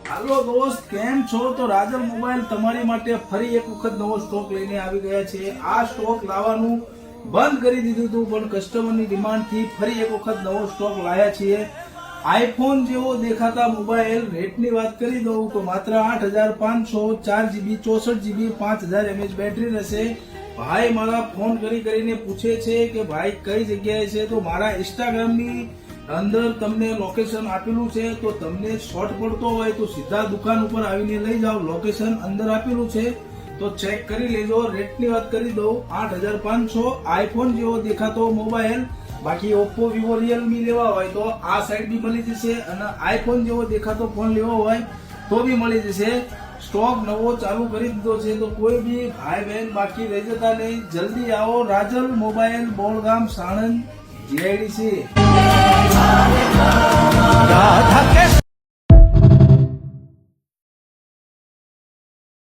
હાલો દોસ્ત, કેમ છો? તો રાજલ મોબાઈલ તમારી માટે ફરી એક વખત નવો સ્ટોક લઈને આવી ગયા છે. આ સ્ટોક લાવવાનું બંધ કરી દીધું હતું, પણ કસ્ટમરની ડિમાન્ડથી ફરી એક વખત નવો સ્ટોક લાયા છીએ. આઈફોન જેવો દેખાતા મોબાઈલ રેટની વાત કરી દઉં તો માત્ર 8,500, 4GB, 64GB, 5000 mAh બેટરી રહેશે. ભાઈ મારા ફોન કરીને પૂછે છે કે ભાઈ કઈ જગ્યાએ છે, તો મારા ઇન્સ્ટાગ્રામની અંદર તમને લોકેશન આપેલું છે. તો તમને શોર્ટ પડતો હોય તો સીધા દુકાન ઉપર આવીને લઈ જાઓ. લોકેશન અંદર આપેલું છે તો ચેક કરી લેજો. રેટની વાત કરી દઉં 8,500, આઈફોન જેવો દેખાતો મોબાઈલ. બાકી ઓપ્પો, વિવો, રિયલમી લેવા હોય તો આ સાઈડ બી મળી જશે, અને આઈફોન જેવો દેખાતો ફોન લેવો હોય તો બી મળી જશે. સ્ટોક નવો ચાલુ કરી દીધો છે, તો કોઈ બી ભાઈ બહેન બાકી રહી જતા નહીં. જલ્દી આવો. Rajal mobile, Bolgam, Sanand, GIDC.